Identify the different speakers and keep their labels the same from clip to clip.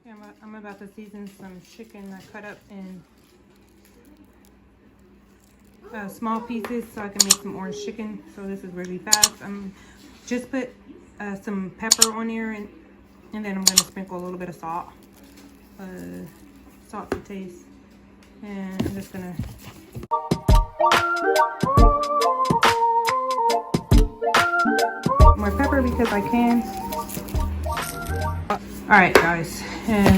Speaker 1: Okay, I'm about to season some chicken I cut up in small pieces so I can make some orange chicken. So this is really fast. I'm just put some pepper on there, and then I'm going to sprinkle a little bit of salt. Salt to taste. And I'm just going to... more pepper because I can. Alright guys, and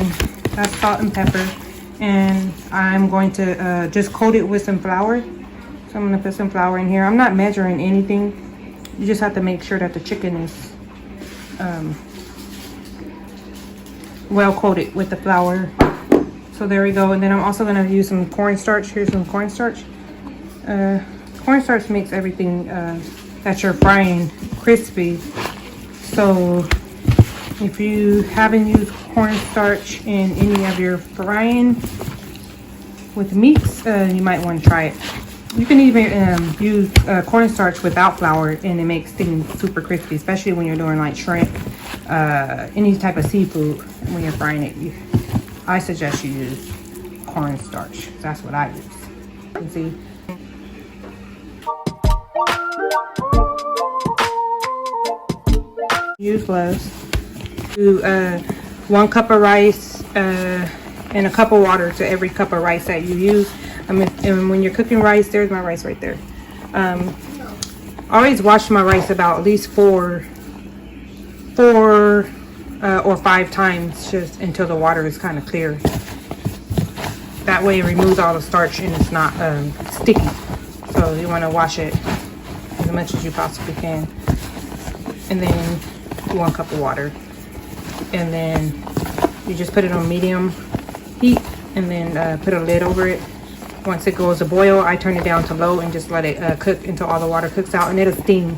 Speaker 1: that's salt and pepper. And I'm going to just coat it with some flour. So I'm going to put some flour in here. I'm not measuring anything. You just have to make sure that the chicken is well coated with the flour. So there we go. And then I'm also going to use some cornstarch. Here's some cornstarch. Cornstarch makes everything that you're frying crispy. So if you haven't used cornstarch in any of your frying with meats, you might want to try it. You can even use cornstarch without flour, and it makes things super crispy, especially when you're doing like shrimp, any type of seafood. When you're frying it, I suggest you use cornstarch. That's what I use. You can see. Use gloves. Do 1 cup of rice and a cup of water to every cup of rice that you use. And when you're cooking rice, there's my rice right there. I always wash my rice about at least four or 5 times, just until the water is kind of clear. That way it removes all the starch and it's not sticky. So you want to wash it as much as you possibly can. And then 1 cup of water. And then you just put it on medium heat, and then put a lid over it. Once it goes to boil, I turn it down to low and just let it cook until all the water cooks out, and it'll steam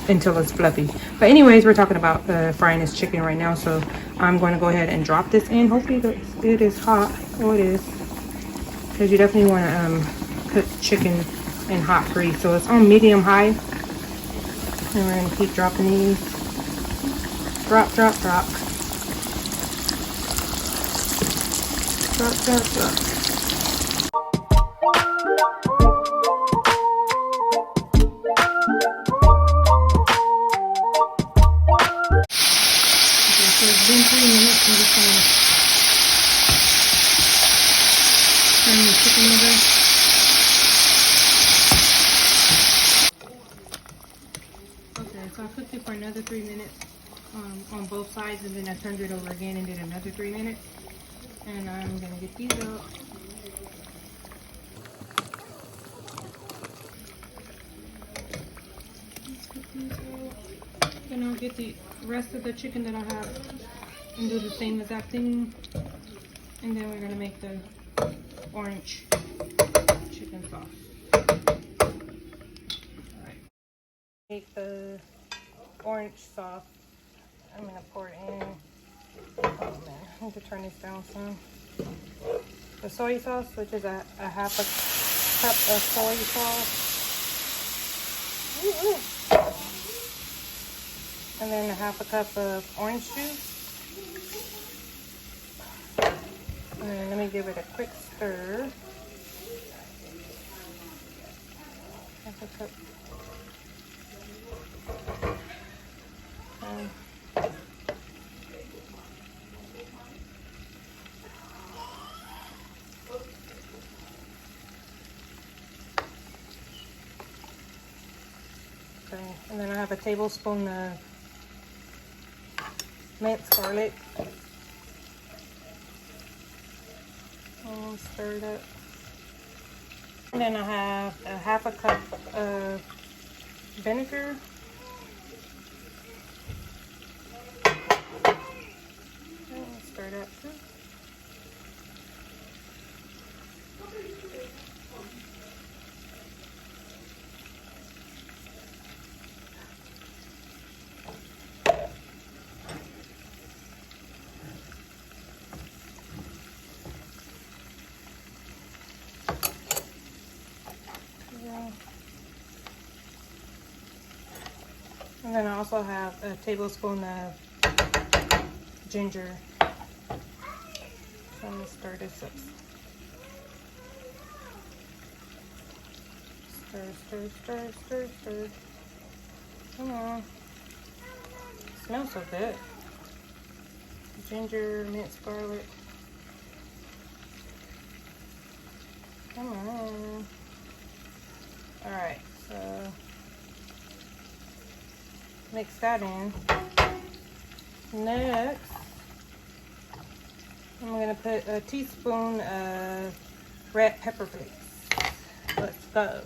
Speaker 1: until it's fluffy. But anyways, we're talking about frying this chicken right now, so I'm going to go ahead and drop this in. Hopefully it is hot. Oh, it is, because you definitely want to cook chicken in hot grease. So it's on medium high, and we're going to keep dropping these. Drop, drop, drop. Drop, drop, drop. Okay, so it's been 3 minutes. I'm just gonna turn the chicken over. Okay, so I cooked it for another 3 minutes on both sides, and then I turned it over again and did another 3 minutes. And I'm gonna get these out. Then I'll get the rest of the chicken that I have and do the same exact thing. And then we're gonna make the orange chicken sauce. Alright. Make the orange sauce. I'm gonna pour it in. Oh man, I need to turn this down some. The soy sauce, which is a half a cup of soy sauce. And then a half a cup of orange juice. And then let me give it a quick stir. Half a cup. Okay, and then I have a tablespoon of minced garlic. And stir it up. And then I have a half a cup of vinegar. And stir it up too. And then I also have a tablespoon of ginger. So I'm gonna stir this up. Stir, stir, stir, stir, stir. Come on. It smells so good. Ginger, minced garlic. Come on. Alright, so mix that in. Next, I'm going to put a teaspoon of red pepper flakes. Let's go.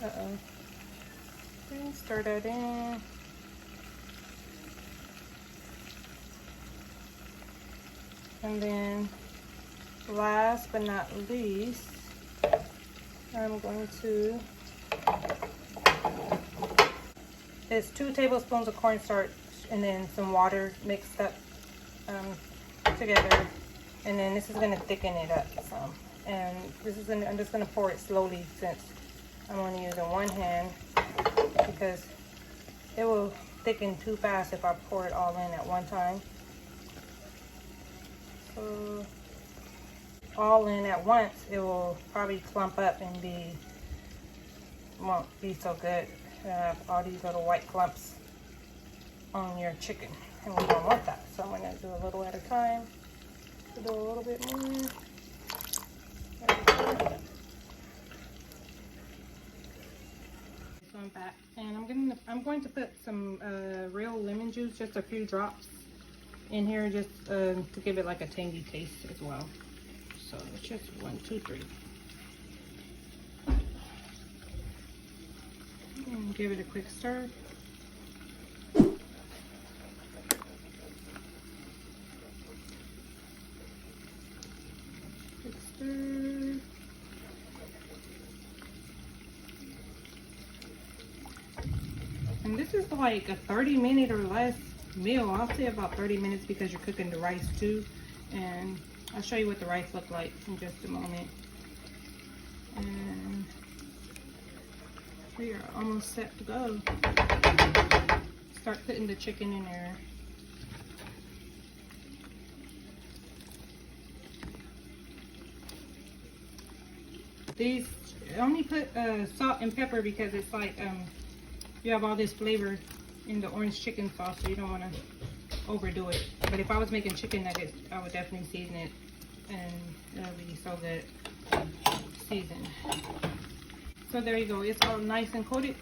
Speaker 1: Uh-oh. Okay, stir that in. And then, last but not least, I'm going to, it's 2 tablespoons of cornstarch and then some water mixed up together. And then this is going to thicken it up some. And this is I'm just going to pour it slowly since I'm only using one hand, because it will thicken too fast if I pour it all in at one time. So all in at once, it will probably clump up and won't be so good. Have all these little white clumps on your chicken, and we don't want that. So I'm going to do a little at a time. Do a little bit more. So I'm back, and I'm going to put some real lemon juice, just a few drops in here, just to give it like a tangy taste as well. So it's just 1, 2, 3. And give it a quick stir. Quick stir. And this is like a 30-minute or less meal. I'll say about 30 minutes because you're cooking the rice too. And I'll show you what the rice looks like in just a moment. And we are almost set to go. Start putting the chicken in there. These, I only put salt and pepper because it's like you have all this flavor in the orange chicken sauce, so you don't want to overdo it. But if I was making chicken nuggets, I would definitely season it, and it'll be so good seasoned. So there you go, it's all nice and coated.